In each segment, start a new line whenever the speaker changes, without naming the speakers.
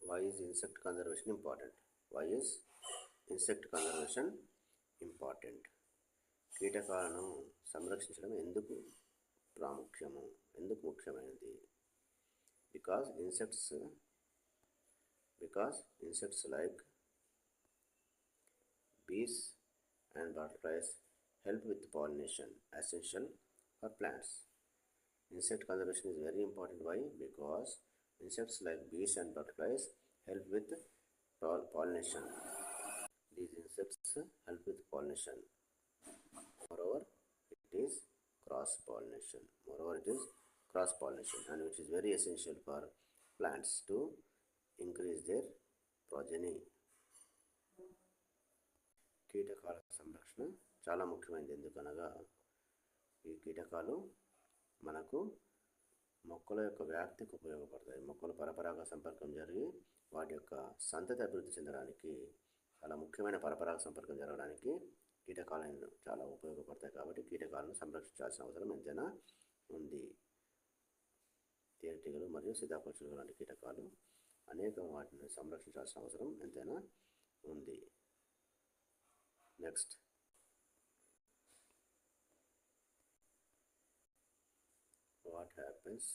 Why is insect conservation important? Why is insect conservation important? కీటకాలను సంరక్షించడం ఎందుకు ముఖ్యమైనది? Because insects like bees and butterflies help with pollination, essential for plants. Insect conservation is very important. Why? Because insects like bees and butterflies help with pollination. These insects help with pollination. Moreover, it is cross-pollination. And which is very essential for plants to increase their progeny. కీటకాల సంరక్షణ చాలా ముఖ్యమైనది. ఎందుకనగా ఈ కీటకాలు మనకు మొక్కల యొక్క వ్యాప్తికి ఉపయోగపడతాయి. మొక్కలు పరపరాగ సంపర్కం జరిగి వాటి యొక్క సంతతి అభివృద్ధి చెందడానికి, చాలా ముఖ్యమైన పరపరాగ సంపర్కం జరగడానికి కీటకాలను చాలా ఉపయోగపడతాయి. కాబట్టి కీటకాలను సంరక్షించాల్సిన అవసరం ఎంతైనా ఉంది. తేనెటీగలు మరియు సీతాకోకచిలుకలు లాంటి కీటకాలు అనేక వాటిని సంరక్షించాల్సిన అవసరం ఎంతైనా ఉంది. Next, what happens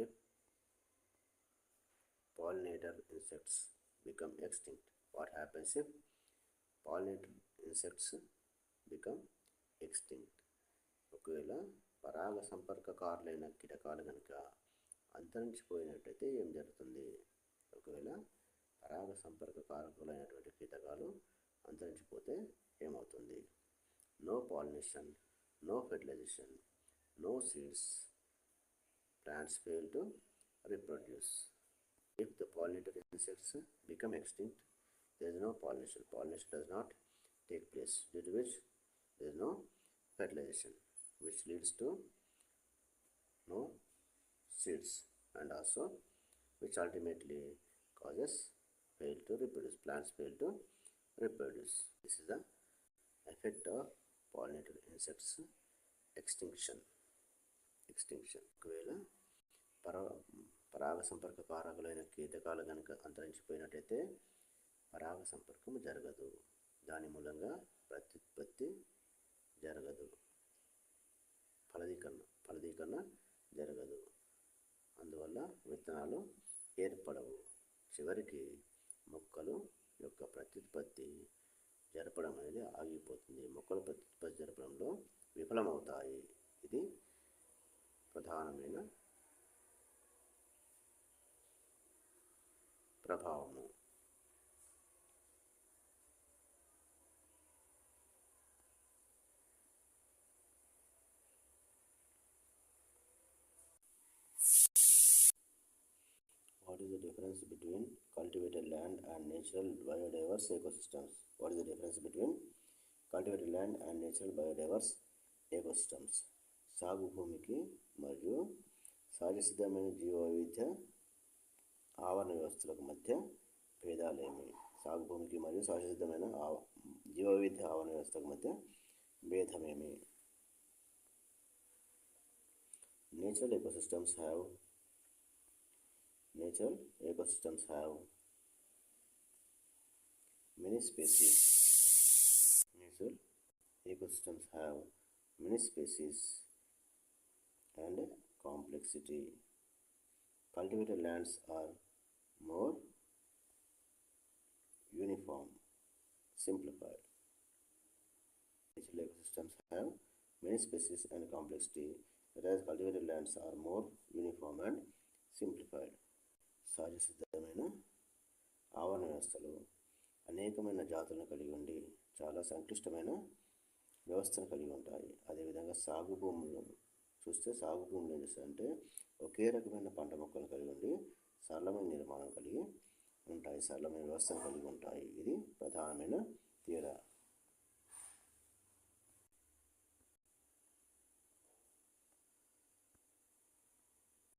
if pollinator insects become extinct? What happens if pollinator insects become extinct? ఒకవేళ పరాగ సంపర్కకారులైన కీటకాలు కనుక అంతరించిపోయినట్టయితే ఏం జరుగుతుంది? ఒకవేళ పరాగ సంపర్కకారకులైనటువంటి కీటకాలు అంతరించిపోతే ఏమవుతుంది? No pollination, no fertilization, no seeds, plants fail to reproduce. If the pollinator insects become extinct, there is no pollination. Pollination does not take place, due to which there is no fertilization, which leads to no seeds, and also which ultimately causes plants fail to reproduce. This is the effect of pollinator insects extinction. ఒకవేళ పరాగ సంపర్క కారకులైన కీటకాలు కనుక అంతరించిపోయినట్టయితే పరాగ సంపర్కం జరగదు. దాని మూలంగా ప్రత్యుత్పత్తి జరగదు, ఫలదీకరణ జరగదు. అందువల్ల విత్తనాలు ఏర్పడవు. చివరికి మొక్కలు యొక్క ప్రత్యుత్పత్తి జరపడం అనేది ఆగిపోతుంది. మొక్కల ప్రత్యుత్పత్తి జరపడంలో విఫలమవుతాయి. ఇది ప్రధానమైన ప్రభావము. What is the difference between cultivated land and natural biodiverse ecosystems? What is the difference between cultivated land and natural biodiverse ecosystems? సాగు భూమికి మరియు సహజసిద్ధమైన జీవవైవిధ్య ఆవరణ వ్యవస్థలకు మధ్య భేదాలేమి? సాగు భూమికి మరియు సహజసిద్ధమైన జీవవైవిధ్య ఆవరణ వ్యవస్థలకు మధ్య భేదమేమి? Natural ecosystems have many species. Natural ecosystems have many species and complexity. Cultivated lands are more uniform, simplified. Natural ecosystems have many species and complexity, whereas cultivated lands are more uniform and simplified. సహజ సిద్ధమైన ఆవరణ వ్యవస్థలు అనేకమైన జాతులను కలిగి ఉండి చాలా సంక్లిష్టమైన వ్యవస్థను కలిగి ఉంటాయి. అదేవిధంగా సాగు భూములను చూస్తే, సాగు భూములు ఏం చేస్తాయంటే ఒకే రకమైన పంట మొక్కలు కలిగి ఉండి సరళమైన నిర్మాణం కలిగి ఉంటాయి, సరళమైన వ్యవస్థను కలిగి ఉంటాయి. ఇది ప్రధానమైన తేడా.